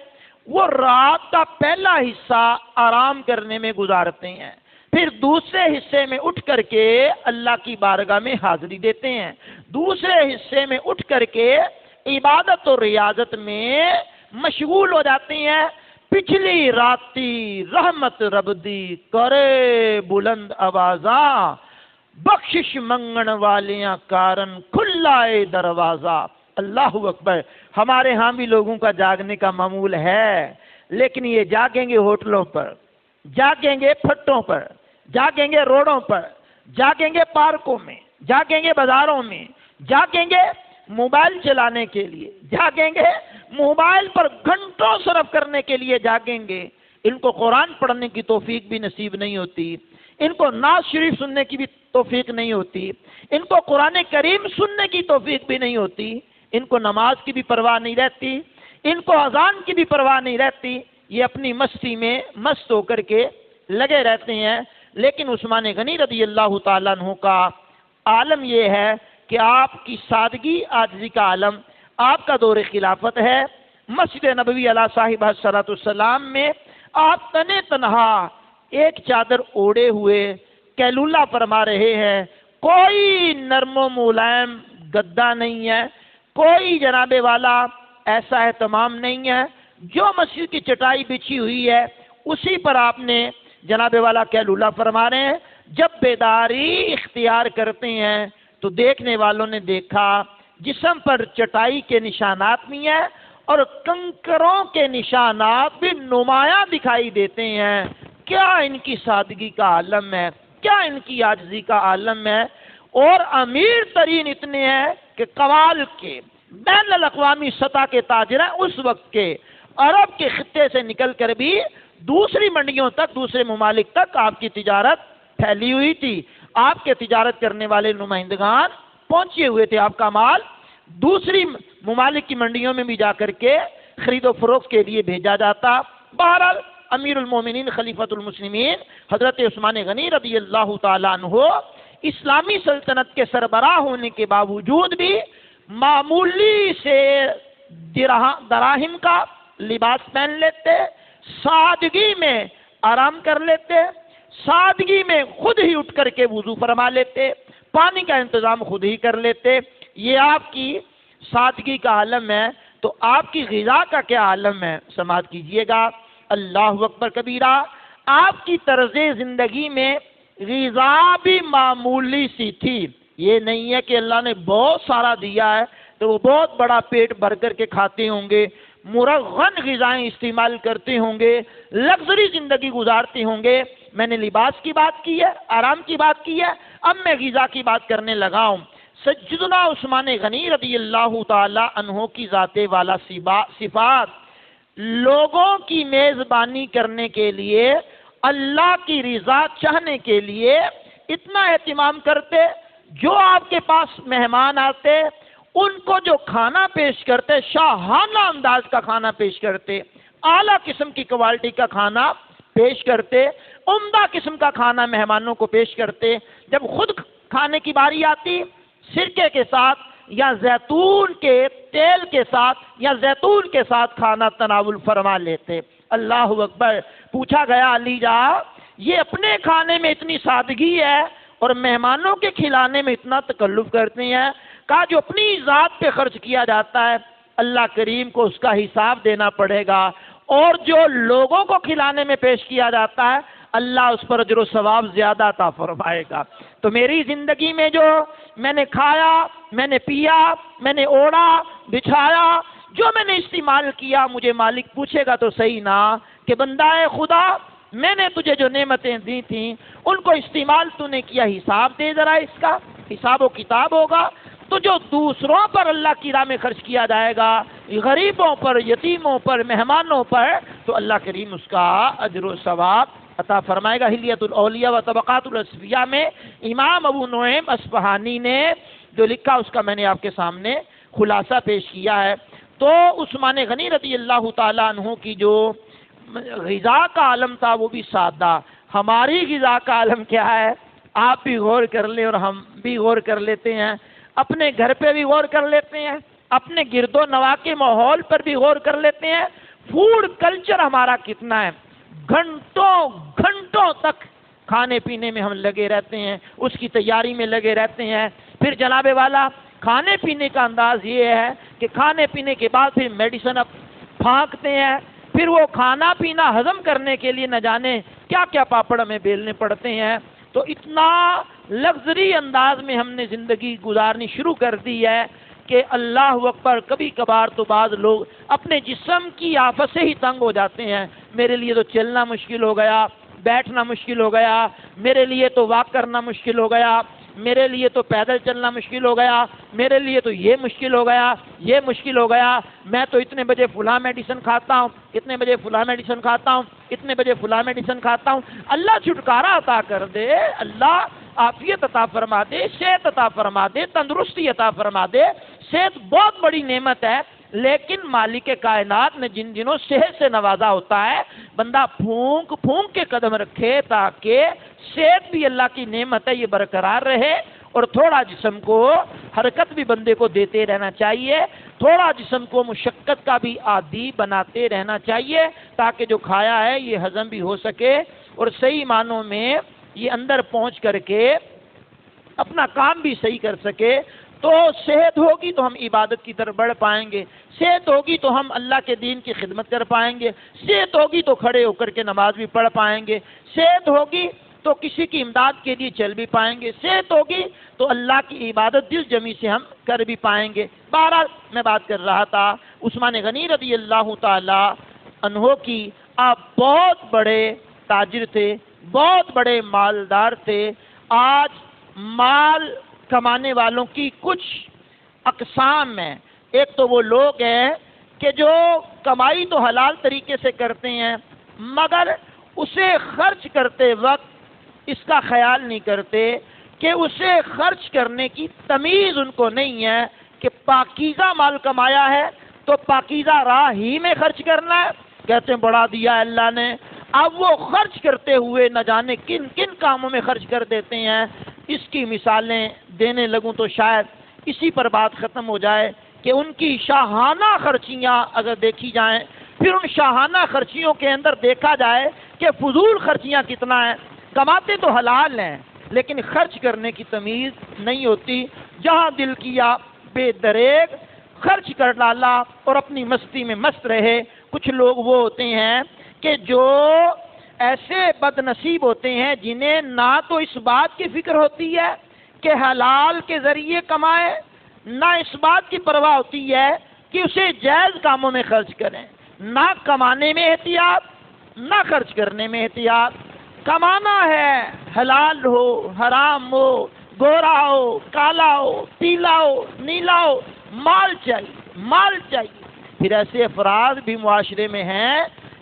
وہ رات کا پہلا حصہ آرام کرنے میں گزارتے ہیں، پھر دوسرے حصے میں اٹھ کر کے اللہ کی بارگاہ میں حاضری دیتے ہیں، دوسرے حصے میں اٹھ کر کے عبادت اور ریاضت میں مشغول ہو جاتے ہیں۔ پچھلی راتی رحمت رب دی کرے بلند آوازاں، بخشش منگن والیاں کارن کھلا اے دروازہ۔ اللہ اکبر۔ ہمارے ہاں بھی لوگوں کا جاگنے کا معمول ہے، لیکن یہ جاگیں گے ہوٹلوں پر، جاگیں گے پھٹوں پر، جاگیں گے روڈوں پر، جاگیں گے پارکوں میں، جاگیں گے بازاروں میں، جاگیں گے موبائل چلانے کے لیے، جاگیں گے موبائل پر گھنٹوں صرف کرنے کے لیے جاگیں گے۔ ان کو قرآن پڑھنے کی توفیق بھی نصیب نہیں ہوتی، ان کو نعت شریف سننے کی بھی توفیق نہیں ہوتی، ان کو قرآن کریم سننے کی توفیق بھی نہیں ہوتی، ان کو نماز کی بھی پرواہ نہیں رہتی، ان کو اذان کی بھی پرواہ نہیں رہتی۔ یہ اپنی مستی میں مست ہو کر کے لگے رہتے ہیں۔ لیکن عثمان غنی رضی اللہ تعالیٰ عنہ کا عالم یہ ہے کہ آپ کی سادگی عاجزی کا عالم، آپ کا دور خلافت ہے۔ مسجد نبوی علیہ صاحب صلاۃ السلام میں آپ تنے تنہا ایک چادر اوڑے ہوئے کیلولہ فرما رہے ہیں، کوئی نرم و ملائم گدا نہیں ہے، کوئی جناب والا ایسا اہتمام نہیں ہے، جو مسجد کی چٹائی بچھی ہوئی ہے اسی پر آپ نے جناب والا کیلولہ فرما رہے ہیں۔ جب بیداری اختیار کرتے ہیں تو دیکھنے والوں نے دیکھا جسم پر چٹائی کے نشانات بھی ہیں اور کنکروں کے نشانات بھی نمایاں دکھائی دیتے ہیں۔ کیا ان کی سادگی کا عالم ہے، کیا ان کی عاجزی کا عالم ہے۔ اور امیر ترین اتنے ہیں کہ قوال کے بین الاقوامی سطح کے تاجر ہیں، اس وقت کے عرب کے خطے سے نکل کر بھی دوسری منڈیوں تک، دوسرے ممالک تک آپ کی تجارت پھیلی ہوئی تھی۔ آپ کے تجارت کرنے والے نمائندگان پہنچے ہوئے تھے، آپ کا مال دوسری ممالک کی منڈیوں میں بھی جا کر کے خرید و فروخت کے لیے بھیجا جاتا۔ بہرحال امیر المومنین خلیفۃ المسلمین حضرت عثمان غنی رضی اللہ تعالیٰ عنہ اسلامی سلطنت کے سربراہ ہونے کے باوجود بھی معمولی سے دراہم کا لباس پہن لیتے، سادگی میں آرام کر لیتے، سادگی میں خود ہی اٹھ کر کے وضو فرما لیتے، پانی کا انتظام خود ہی کر لیتے۔ یہ آپ کی سادگی کا عالم ہے، تو آپ کی غذا کا کیا عالم ہے؟ سماعت کیجئے گا۔ اللہ اکبر کبیرہ۔ آپ کی طرز زندگی میں غذا بھی معمولی سی تھی۔ یہ نہیں ہے کہ اللہ نے بہت سارا دیا ہے تو وہ بہت بڑا پیٹ بھر کر کے کھاتے ہوں گے، مرغن غذائیں استعمال کرتے ہوں گے، لگژری زندگی گزارتے ہوں گے۔ میں نے لباس کی بات کی ہے، آرام کی بات کی ہے، اب میں غذا کی بات کرنے لگا ہوں۔ سیدنا عثمان غنی رضی اللہ تعالی عنہ کی ذات والا صفات، لوگوں کی میزبانی کرنے کے لیے، اللہ کی رضا چاہنے کے لیے اتنا اہتمام کرتے، جو آپ کے پاس مہمان آتے ان کو جو کھانا پیش کرتے، شاہانہ انداز کا کھانا پیش کرتے، اعلیٰ قسم کی کوالٹی کا کھانا پیش کرتے، عمدہ قسم کا کھانا مہمانوں کو پیش کرتے۔ جب خود کھانے کی باری آتی، سرکے کے ساتھ یا زیتون کے تیل کے ساتھ یا زیتون کے ساتھ کھانا تناول فرما لیتے۔ اللہ اکبر۔ پوچھا گیا علی جا، یہ اپنے کھانے میں اتنی سادگی ہے اور مہمانوں کے کھلانے میں اتنا تکلف کرتے ہیں؟ کہا جو اپنی ذات پہ خرچ کیا جاتا ہے اللہ کریم کو اس کا حساب دینا پڑے گا، اور جو لوگوں کو کھلانے میں پیش کیا جاتا ہے اللہ اس پر اجر و ثواب زیادہ عطا فرمائے گا۔ تو میری زندگی میں جو میں نے کھایا، میں نے پیا، میں نے اوڑھا بچھایا، جو میں نے استعمال کیا، مجھے مالک پوچھے گا تو صحیح نا کہ بندہ خدا میں نے تجھے جو نعمتیں دی تھیں ان کو استعمال تو نے کیا، حساب دے ذرا، اس کا حساب و کتاب ہوگا۔ تو جو دوسروں پر اللہ کی راہ میں خرچ کیا جائے گا، غریبوں پر، یتیموں پر، مہمانوں پر، تو اللہ کریم اس کا اجر و ثواب عطا فرمائے گا۔ حلیۃ الاولیاء و طبقات الاصفیاء میں امام ابو نعیم اصفہانی نے جو لکھا اس کا میں نے آپ کے سامنے خلاصہ پیش کیا ہے۔ تو عثمان غنی رضی اللہ تعالیٰ عنہ کی جو غذا کا عالم تھا وہ بھی سادہ۔ ہماری غذا کا عالم کیا ہے؟ آپ بھی غور کر لیں اور ہم بھی غور کر لیتے ہیں، اپنے گھر پہ بھی غور کر لیتے ہیں، اپنے گرد و نواح کے ماحول پر بھی غور کر لیتے ہیں۔ فوڈ کلچر ہمارا کتنا ہے؟ گھنٹوں تک کھانے پینے میں ہم لگے رہتے ہیں، اس کی تیاری میں لگے رہتے ہیں، پھر جناب والا کھانے پینے کا انداز یہ ہے کہ کھانے پینے کے بعد پھر میڈیسن اب پھانکتے ہیں، پھر وہ کھانا پینا ہضم کرنے کے لیے نہ جانے کیا کیا پاپڑ ہمیں بیلنے پڑتے ہیں۔ تو اتنا لگژری انداز میں ہم نے زندگی گزارنی شروع کر دی ہے کہ اللہ اکبر، کبھی کبھار تو بعض لوگ اپنے جسم کی آفت سے ہی تنگ ہو جاتے ہیں۔ میرے لیے تو چلنا مشکل ہو گیا، بیٹھنا مشکل ہو گیا، میرے لیے تو واک کرنا مشکل ہو گیا، میرے لیے تو پیدل چلنا مشکل ہو گیا، میرے لیے تو یہ مشکل ہو گیا، یہ مشکل ہو گیا، میں تو اتنے بجے فلاں میڈیسن کھاتا ہوں، اتنے بجے فلاں میڈیسن کھاتا ہوں، اتنے بجے فلاں میڈیسن کھاتا ہوں۔ اللہ چھٹکارا عطا کر دے، اللہ عافیت عطا فرما دے، صحت عطا فرما دے، تندرستی عطا فرما دے۔ صحت بہت بڑی نعمت ہے، لیکن مالک کائنات نے جن دنوں صحت سے نوازا ہوتا ہے، بندہ پھونک پھونک کے قدم رکھے تاکہ صحت بھی اللہ کی نعمت ہے یہ برقرار رہے، اور تھوڑا جسم کو حرکت بھی بندے کو دیتے رہنا چاہیے، تھوڑا جسم کو مشقت کا بھی عادی بناتے رہنا چاہیے تاکہ جو کھایا ہے یہ ہضم بھی ہو سکے اور صحیح معنوں میں یہ اندر پہنچ کر کے اپنا کام بھی صحیح کر سکے۔ تو صحت ہوگی تو ہم عبادت کی طرف بڑھ پائیں گے، صحت ہوگی تو ہم اللہ کے دین کی خدمت کر پائیں گے، صحت ہوگی تو کھڑے ہو کر کے نماز بھی پڑھ پائیں گے، صحت ہوگی تو کسی کی امداد کے لیے چل بھی پائیں گے، صحت ہوگی تو اللہ کی عبادت دل جمی سے ہم کر بھی پائیں گے۔ بہرحال میں بات کر رہا تھا عثمان غنی رضی اللہ تعالی عنہ کی۔ آپ بہت بڑے تاجر تھے، بہت بڑے مالدار تھے۔ آج مال کمانے والوں کی کچھ اقسام ہیں۔ ایک تو وہ لوگ ہیں کہ جو کمائی تو حلال طریقے سے کرتے ہیں مگر اسے خرچ کرتے وقت اس کا خیال نہیں کرتے کہ اسے خرچ کرنے کی تمیز ان کو نہیں ہے کہ پاکیزہ مال کمایا ہے تو پاکیزہ راہ ہی میں خرچ کرنا ہے۔ کہتے ہیں بڑھا دیا ہے اللہ نے، اب وہ خرچ کرتے ہوئے نہ جانے کن کن کاموں میں خرچ کر دیتے ہیں۔ اس کی مثالیں دینے لگوں تو شاید اسی پر بات ختم ہو جائے کہ ان کی شاہانہ خرچیاں اگر دیکھی جائیں، پھر ان شاہانہ خرچیوں کے اندر دیکھا جائے کہ فضول خرچیاں کتنا ہیں۔ کماتے تو حلال ہیں لیکن خرچ کرنے کی تمیز نہیں ہوتی، جہاں دل کیا بے دریغ خرچ کر ڈالا اور اپنی مستی میں مست رہے۔ کچھ لوگ وہ ہوتے ہیں کہ جو ایسے بد نصیب ہوتے ہیں جنہیں نہ تو اس بات کی فکر ہوتی ہے کہ حلال کے ذریعے کمائے، نہ اس بات کی پرواہ ہوتی ہے کہ اسے جائز کاموں میں خرچ کریں۔ نہ کمانے میں احتیاط، نہ خرچ کرنے میں احتیاط۔ کمانا ہے، حلال ہو، حرام ہو، گورا ہو، کالا ہو، پیلا ہو، نیلا ہو، مال چاہیے، مال چاہیے۔ پھر ایسے افراد بھی معاشرے میں ہیں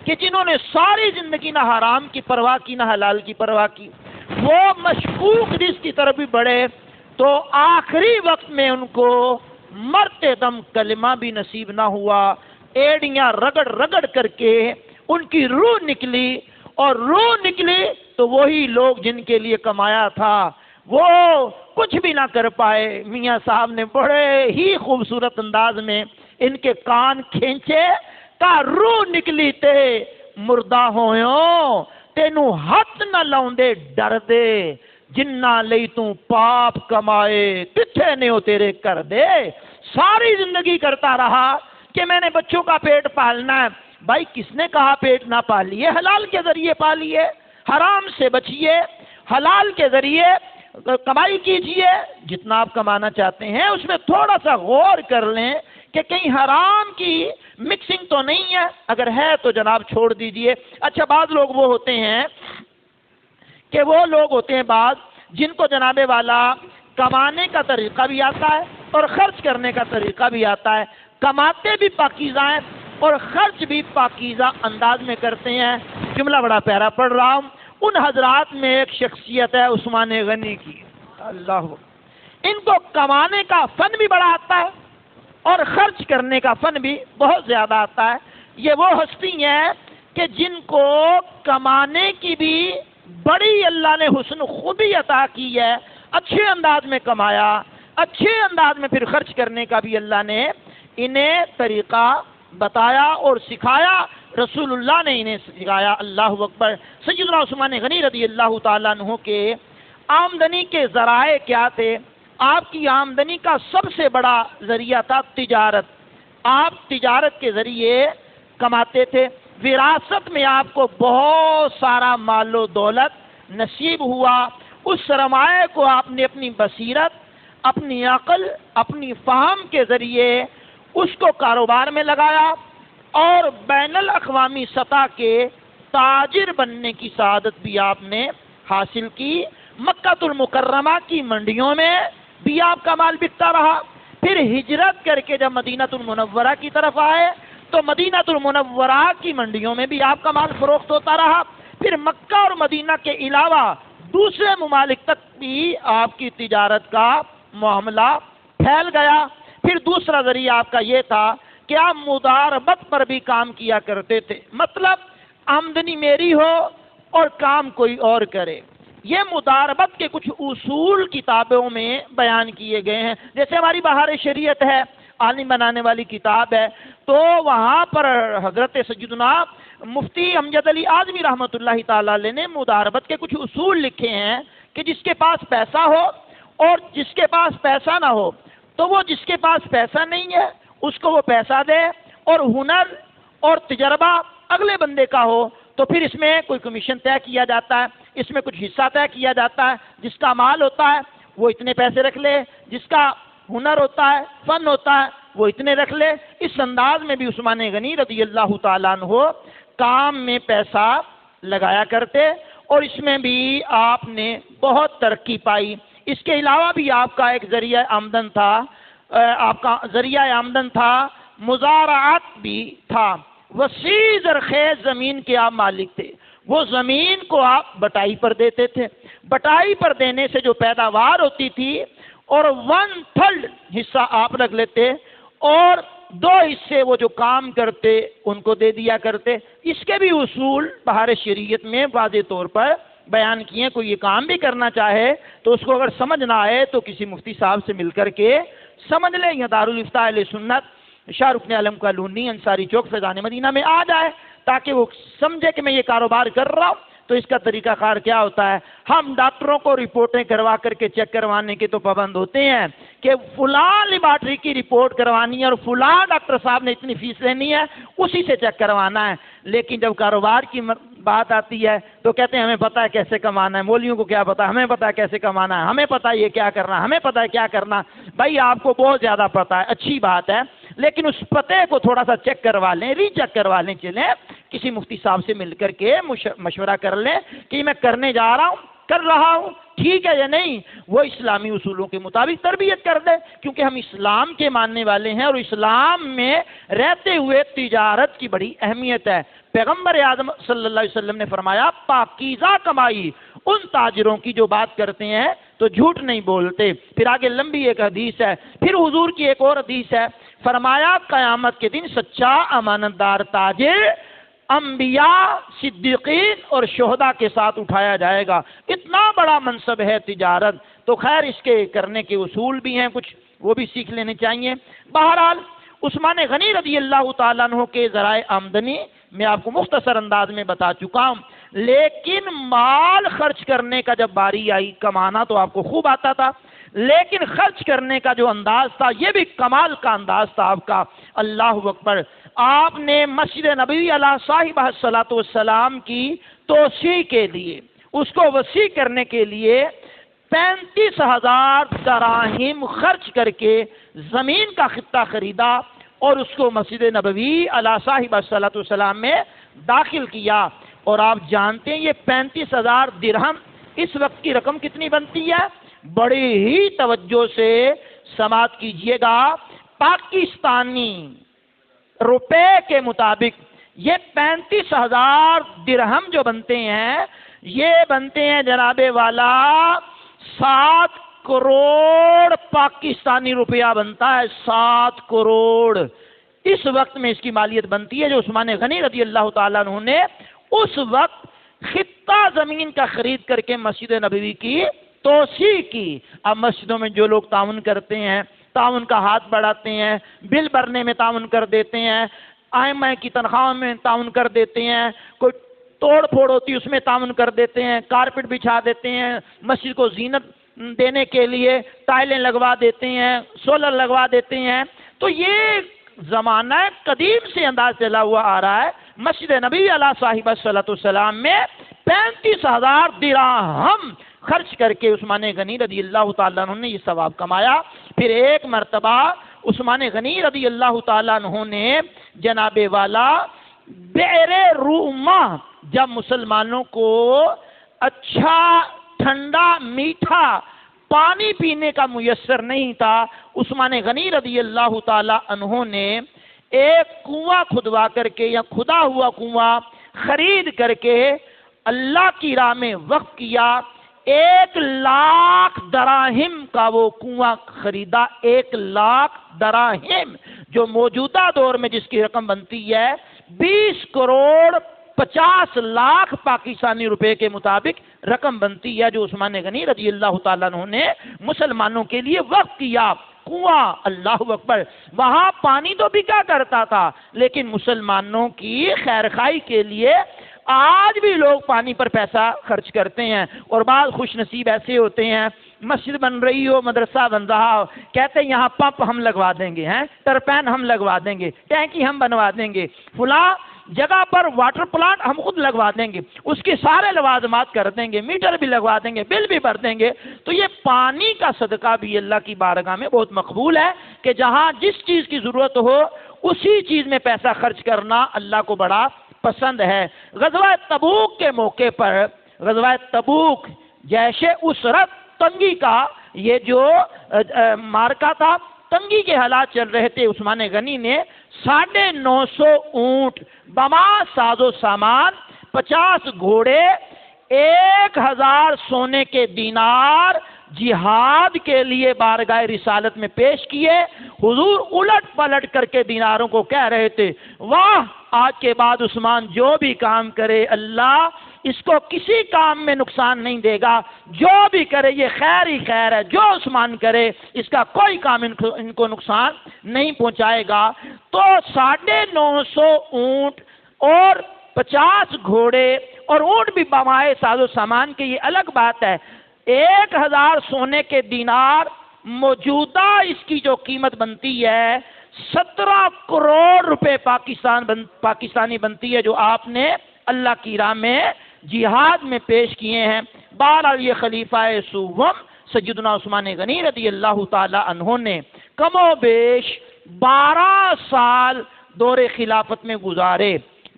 کہ جنہوں نے ساری زندگی نہ حرام کی پرواہ کی نہ حلال کی پرواہ کی، وہ مشکوک رزق کی طرف بھی بڑھے تو آخری وقت میں ان کو مرتے دم کلمہ بھی نصیب نہ ہوا، ایڑیاں رگڑ رگڑ کر کے ان کی روح نکلی، اور روح نکلی تو وہی لوگ جن کے لیے کمایا تھا وہ کچھ بھی نہ کر پائے۔ میاں صاحب نے بڑے ہی خوبصورت انداز میں ان کے کان کھینچے، تا روح نکلی تے مردہ ہویوں، تینوں ہاتھ نہ لاؤندے ڈر دے، جنہ لئی تو پاپ کمائے کتھے نے ہو تیرے کر دے۔ ساری زندگی کرتا رہا کہ میں نے بچوں کا پیٹ پالنا ہے۔ بھائی کس نے کہا پیٹ نہ پالیے؟ حلال کے ذریعے پالیے، حرام سے بچیے، حلال کے ذریعے کمائی کیجئے۔ جتنا آپ کمانا چاہتے ہیں اس میں تھوڑا سا غور کر لیں کہ کہیں حرام کی مکسنگ تو نہیں ہے، اگر ہے تو جناب چھوڑ دیجئے۔ اچھا بعض لوگ وہ ہوتے ہیں کہ وہ لوگ ہوتے ہیں بعض جن کو جناب والا کمانے کا طریقہ بھی آتا ہے اور خرچ کرنے کا طریقہ بھی آتا ہے، کماتے بھی پاکیزہ ہیں اور خرچ بھی پاکیزہ انداز میں کرتے ہیں۔ جملہ بڑا پیارا پڑھ رہا ہوں۔ ان حضرات میں ایک شخصیت ہے عثمان غنی کی، اللہ، ان کو کمانے کا فن بھی بڑا آتا ہے اور خرچ کرنے کا فن بھی بہت زیادہ آتا ہے۔ یہ وہ ہستی ہیں کہ جن کو کمانے کی بھی بڑی اللہ نے حسن خوبی عطا کی ہے، اچھے انداز میں کمایا، اچھے انداز میں پھر خرچ کرنے کا بھی اللہ نے انہیں طریقہ بتایا اور سکھایا، رسول اللہ نے انہیں سکھایا۔ اللہ اکبر۔ سیدنا عثمان غنی رضی اللہ تعالیٰ عنہ کے آمدنی کے ذرائع کیا تھے؟ آپ کی آمدنی کا سب سے بڑا ذریعہ تھا تجارت. آپ تجارت کے ذریعے کماتے تھے. وراثت میں آپ کو بہت سارا مال و دولت نصیب ہوا. اس سرمایہ کو آپ نے اپنی بصیرت، اپنی عقل، اپنی فہم کے ذریعے اس کو کاروبار میں لگایا اور بین الاقوامی سطح کے تاجر بننے کی سعادت بھی آپ نے حاصل کی. مکہ المکرمہ کی منڈیوں میں بھی آپ کا مال بکتا رہا. پھر ہجرت کر کے جب مدینہ المنورہ کی طرف آئے تو مدینہ المنورہ کی منڈیوں میں بھی آپ کا مال فروخت ہوتا رہا. پھر مکہ اور مدینہ کے علاوہ دوسرے ممالک تک بھی آپ کی تجارت کا معاملہ پھیل گیا. پھر دوسرا ذریعہ آپ کا یہ تھا کہ آپ مداربت پر بھی کام کیا کرتے تھے. مطلب آمدنی میری ہو اور کام کوئی اور کرے. یہ مداربت کے کچھ اصول کتابوں میں بیان کیے گئے ہیں. جیسے ہماری بہار شریعت ہے، عالم بنانے والی کتاب ہے، تو وہاں پر حضرت سیدنا مفتی امجد علی اعظمی رحمۃ اللہ تعالی علیہ نے مداربت کے کچھ اصول لکھے ہیں کہ جس کے پاس پیسہ ہو اور جس کے پاس پیسہ نہ ہو تو وہ جس کے پاس پیسہ نہیں ہے اس کو وہ پیسہ دے، اور ہنر اور تجربہ اگلے بندے کا ہو تو پھر اس میں کوئی کمیشن طے کیا جاتا ہے، اس میں کچھ حصہ طے کیا جاتا ہے. جس کا مال ہوتا ہے وہ اتنے پیسے رکھ لے، جس کا ہنر ہوتا ہے، فن ہوتا ہے، وہ اتنے رکھ لے. اس انداز میں بھی عثمان غنی رضی اللہ تعالیٰ عنہ کام میں پیسہ لگایا کرتے اور اس میں بھی آپ نے بہت ترقی پائی. اس کے علاوہ بھی آپ کا ایک ذریعہ آمدن تھا، مزارعات بھی تھا. وسیع زرخیز زمین کے آپ مالک تھے. وہ زمین کو آپ بٹائی پر دیتے تھے. بٹائی پر دینے سے جو پیداوار ہوتی تھی اور 1/3 حصہ آپ رکھ لیتے اور 2 حصے وہ جو کام کرتے ان کو دے دیا کرتے. اس کے بھی اصول بہار شریعت میں واضح طور پر بیان کیے. کوئی یہ کام بھی کرنا چاہے تو اس کو اگر سمجھ نہ آئے تو کسی مفتی صاحب سے مل کر کے سمجھ لے، یا دارالافتاء اہل سنت شاہ رکن عالم کالونی انصاری چوک فیضان مدینہ میں آ جائے تاکہ وہ سمجھے کہ میں یہ کاروبار کر رہا ہوں تو اس کا طریقہ کار کیا ہوتا ہے. ہم ڈاکٹروں کو رپورٹیں کروا کر کے چیک کروانے کے تو پابند ہوتے ہیں کہ فلاں لیبارٹری کی رپورٹ کروانی ہے اور فلاں ڈاکٹر صاحب نے اتنی فیس لینی ہے، اسی سے چیک کروانا ہے. لیکن جب کاروبار کی بات آتی ہے تو کہتے ہیں ہمیں پتہ ہے کیسے کمانا ہے. مولویوں کو کیا پتا، ہمیں پتہ ہے کیسے کمانا ہے، ہمیں پتہ ہے یہ کیا کرنا ہے، ہمیں پتہ ہے کیا کرنا. بھائی آپ کو بہت زیادہ پتہ ہے، اچھی بات ہے، لیکن اس پتے کو تھوڑا سا چیک کروا لیں، ری چیک کروا لیں. چلیں کسی مفتی صاحب سے مل کر کے مشورہ کر لیں کہ میں کرنے جا رہا ہوں، کر رہا ہوں، ٹھیک ہے یا نہیں. وہ اسلامی اصولوں کے مطابق تربیت کر دے، کیونکہ ہم اسلام کے ماننے والے ہیں اور اسلام میں رہتے ہوئے تجارت کی بڑی اہمیت ہے. پیغمبر اعظم صلی اللہ علیہ وسلم نے فرمایا پاکیزہ کمائی ان تاجروں کی جو بات کرتے ہیں تو جھوٹ نہیں بولتے. پھر آگے لمبی ایک حدیث ہے. پھر حضور کی ایک اور حدیث ہے، فرمایا قیامت کے دن سچا امانت دار تاجر انبیاء، صدیقین اور شہداء کے ساتھ اٹھایا جائے گا. اتنا بڑا منصب ہے تجارت. تو خیر اس کے کرنے کے اصول بھی ہیں کچھ، وہ بھی سیکھ لینے چاہیے. بہرحال عثمان غنی رضی اللہ تعالیٰ عنہ کے ذرائع آمدنی میں آپ کو مختصر انداز میں بتا چکا ہوں. لیکن مال خرچ کرنے کا جب باری آئی، کمانا تو آپ کو خوب آتا تھا لیکن خرچ کرنے کا جو انداز تھا یہ بھی کمال کا انداز تھا آپ کا. اللہ اکبر. آپ نے مسجد نبوی علیہ صاحبہ الصلاۃ والسلام کی توسیع کے لیے، اس کو وسیع کرنے کے لیے 35,000 دراہم خرچ کر کے زمین کا خطہ خریدا اور اس کو مسجد نبوی علیہ صاحبہ الصلاۃ والسلام میں داخل کیا. اور آپ جانتے ہیں یہ 35,000 درہم اس وقت کی رقم کتنی بنتی ہے؟ بڑی ہی توجہ سے سماعت کیجئے گا. پاکستانی روپے کے مطابق یہ 35,000 درہم جو بنتے ہیں یہ بنتے ہیں جناب والا 7 کروڑ پاکستانی روپیہ بنتا ہے. 7 کروڑ اس وقت میں اس کی مالیت بنتی ہے جو عثمان غنی رضی اللہ تعالیٰ عنہ نے اس وقت خطہ زمین کا خرید کر کے مسجد نبوی کی توسیع کی. اب مسجدوں میں جو لوگ تعاون کرتے ہیں، تعاون کا ہاتھ بڑھاتے ہیں، بل بھرنے میں تعاون کر دیتے ہیں، ائمہ کی تنخواہوں میں تعاون کر دیتے ہیں، کوئی توڑ پھوڑ ہوتی ہے اس میں تعاون کر دیتے ہیں، کارپٹ بچھا دیتے ہیں، مسجد کو زینت دینے کے لیے ٹائلیں لگوا دیتے ہیں، سولر لگوا دیتے ہیں. تو یہ زمانہ قدیم سے انداز چلا ہوا آ رہا ہے. مسجد نبی علیہ صاحب صلاۃ السلام میں 35,000 درہم خرچ کر کے عثمان غنی رضی اللہ تعالیٰ عنہ نے یہ ثواب کمایا. پھر ایک مرتبہ عثمان غنی رضی اللہ تعالیٰ عنہ نے جناب والا بئر روما، جب مسلمانوں کو اچھا ٹھنڈا میٹھا پانی پینے کا میسر نہیں تھا، عثمان غنی رضی اللہ تعالیٰ عنہ نے ایک کنواں کھدوا کر کے یا کھدا ہوا کنواں خرید کر کے اللہ کی راہ میں وقف کیا. 1,00,000 دراہم کا وہ کنواں خریدا. 1,00,000 دراہم، جو موجودہ دور میں جس کی رقم بنتی ہے 20 کروڑ 50 لاکھ پاکستانی روپے کے مطابق رقم بنتی ہے، جو عثمان غنی رضی اللہ تعالیٰ عنہ نے مسلمانوں کے لیے وقف کیا. کنواں، اللہ اکبر. وہاں پانی تو بکا کرتا تھا، لیکن مسلمانوں کی خیرخواہی کے لیے آج بھی لوگ پانی پر پیسہ خرچ کرتے ہیں. اور بعض خوش نصیب ایسے ہوتے ہیں، مسجد بن رہی ہو، مدرسہ بن رہا ہو، کہتے ہیں یہاں پمپ ہم لگوا دیں گے، ٹرپین ہم لگوا دیں گے، ٹینکی ہم بنوا دیں گے، فلاں جگہ پر واٹر پلانٹ ہم خود لگوا دیں گے، اس کے سارے لوازمات کر دیں گے، میٹر بھی لگوا دیں گے، بل بھی بھر دیں گے. تو یہ پانی کا صدقہ بھی اللہ کی بارگاہ میں بہت مقبول ہے کہ جہاں جس چیز کی ضرورت ہو اسی چیز میں پیسہ خرچ کرنا اللہ کو بڑا پسند ہے. غزوہ تبوک کے موقع پر، غزوہ تبوک جیش اسرت، تنگی کا یہ جو مارکا تھا، تنگی کے حالات چل رہے تھے. عثمان غنی نے 950 اونٹ، بما ساز و سامان، 50 گھوڑے، 1000 سونے کے دینار جہاد کے لیے بارگاہ رسالت میں پیش کیے. حضور الٹ پلٹ کر کے دیناروں کو کہہ رہے تھے، واہ، آج کے بعد عثمان جو بھی کام کرے اللہ اس کو کسی کام میں نقصان نہیں دے گا، جو بھی کرے یہ خیر ہی خیر ہے، جو عثمان کرے اس کا کوئی کام ان کو نقصان نہیں پہنچائے گا. تو 950 اونٹ اور 50 گھوڑے، اور اونٹ بھی بمائے ساز و سامان کے، یہ الگ بات ہے. 1000 سونے کے دینار، موجودہ اس کی جو قیمت بنتی ہے 17 کروڑ روپے پاکستانی بنتی ہے، جو آپ نے اللہ کی راہ میں جہاد میں پیش کیے ہیں. بہرحال یہ خلیفہ سوم سیدنا عثمان غنی رضی اللہ تعالی عنہ نے کم و بیش 12 سال دور خلافت میں گزارے.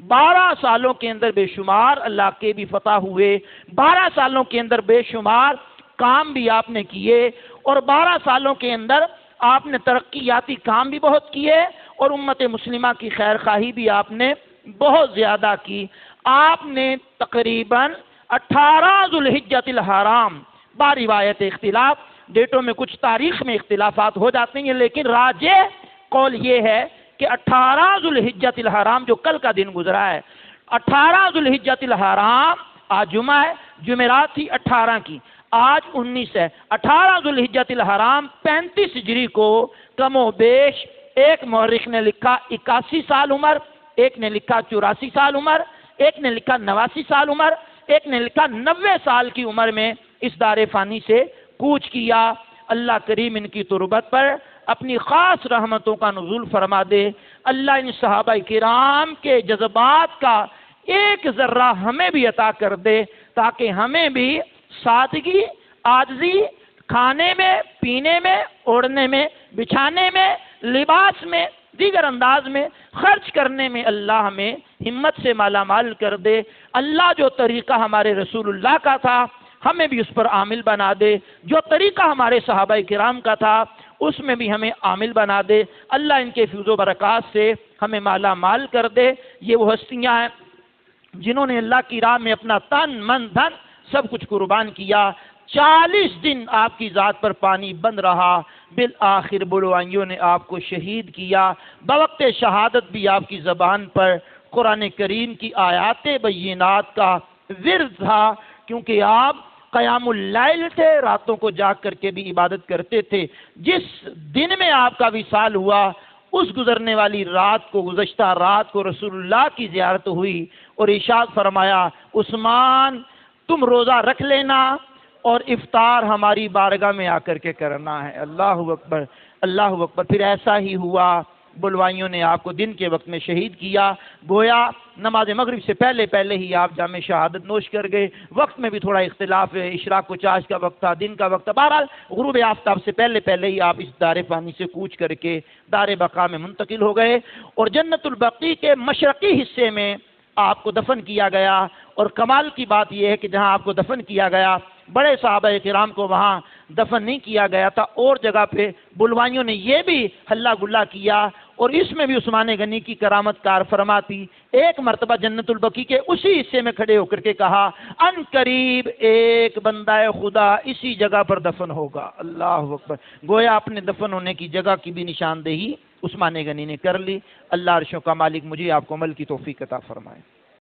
12 سالوں کے اندر بے شمار اللہ کے بھی فتح ہوئے، 12 سالوں کے اندر بے شمار کام بھی آپ نے کیے، اور 12 سالوں کے اندر آپ نے ترقیاتی کام بھی بہت کیے، اور امت مسلمہ کی خیر خواہی بھی آپ نے بہت زیادہ کی. آپ نے تقریباً 18 ذوالحجۃ الحرام، با روایت اختلاف، ڈیٹوں میں کچھ تاریخ میں اختلافات ہو جاتے ہیں، لیکن راجح قول یہ ہے کہ 18 ذوالحجۃ الحرام جو کل کا دن گزرا ہے، 18 ذوالحجۃ الحرام، آج جمعہ ہے، جمعرات تھی 18 کی، آج 19 ہے. 18 ذوالحجۃ الحرام 35 ہجری کو کم و بیش ایک مورخ نے لکھا 81 سال عمر، ایک نے لکھا 84 سال عمر، ایک نے لکھا 89 سال عمر، ایک نے لکھا 90 سال کی عمر میں اس دار فانی سے کوچ کیا. اللہ کریم ان کی تربت پر اپنی خاص رحمتوں کا نزول فرما دے. اللہ ان صحابہ کرام کے جذبات کا ایک ذرہ ہمیں بھی عطا کر دے، تاکہ ہمیں بھی سادگی، عاجزی، کھانے میں، پینے میں، اوڑھنے میں، بچھانے میں، لباس میں، دیگر انداز میں خرچ کرنے میں اللہ ہمیں ہمت سے مالا مال کر دے. اللہ جو طریقہ ہمارے رسول اللہ کا تھا ہمیں بھی اس پر عامل بنا دے، جو طریقہ ہمارے صحابہ کرام کا تھا اس میں بھی ہمیں عامل بنا دے. اللہ ان کے فیض و برکات سے ہمیں مالا مال کر دے. یہ وہ ہستیاں ہیں جنہوں نے اللہ کی راہ میں اپنا تن من دھن سب کچھ قربان کیا. 40 دن آپ کی ذات پر پانی بند رہا، بالآخر بلوائیوں نے آپ کو شہید کیا. بوقت شہادت بھی آپ کی زبان پر قرآن کریم کی آیات بینات کا ورد تھا، کیونکہ آپ قیام اللیل تھے، راتوں کو جاگ کر کے بھی عبادت کرتے تھے. جس دن میں آپ کا وصال ہوا اس گزرنے والی رات کو، گزشتہ رات کو رسول اللہ کی زیارت ہوئی، اور ارشاد فرمایا عثمان تم روزہ رکھ لینا، اور افطار ہماری بارگاہ میں آ کر کے کرنا ہے۔ اللہ اکبر، اللہ اکبر۔ پھر ایسا ہی ہوا، بلوائیوں نے آپ کو دن کے وقت میں شہید کیا، گویا نماز مغرب سے پہلے پہلے ہی آپ جام شہادت نوش کر گئے۔ وقت میں بھی تھوڑا اختلاف ہے، اشراق و چاش کا وقت تھا، دن کا وقت تھا، بہرحال غروب آفتاب سے پہلے پہلے ہی آپ اس دار فانی سے کوچ کر کے دار بقا میں منتقل ہو گئے، اور جنت البقیع کے مشرقی حصے میں آپ کو دفن کیا گیا۔ اور کمال کی بات یہ ہے کہ جہاں آپ کو دفن کیا گیا، بڑے صحابہ کرام کو وہاں دفن نہیں کیا گیا تھا، اور جگہ پہ بلوائیوں نے یہ بھی ہلا گلا کیا، اور اس میں بھی عثمان غنی کی کرامت کار فرما تھی۔ ایک مرتبہ جنت البقیع کے اسی حصے میں کھڑے ہو کر کے کہا، ان قریب ایک بندہ خدا اسی جگہ پر دفن ہوگا۔ اللہ اکبر، گویا اپنے دفن ہونے کی جگہ کی بھی نشاندہی عثمان غنی نے کر لی۔ اللہ عرشوں کا مالک مجھے آپ کو عمل کی توفیق عطا فرمائے۔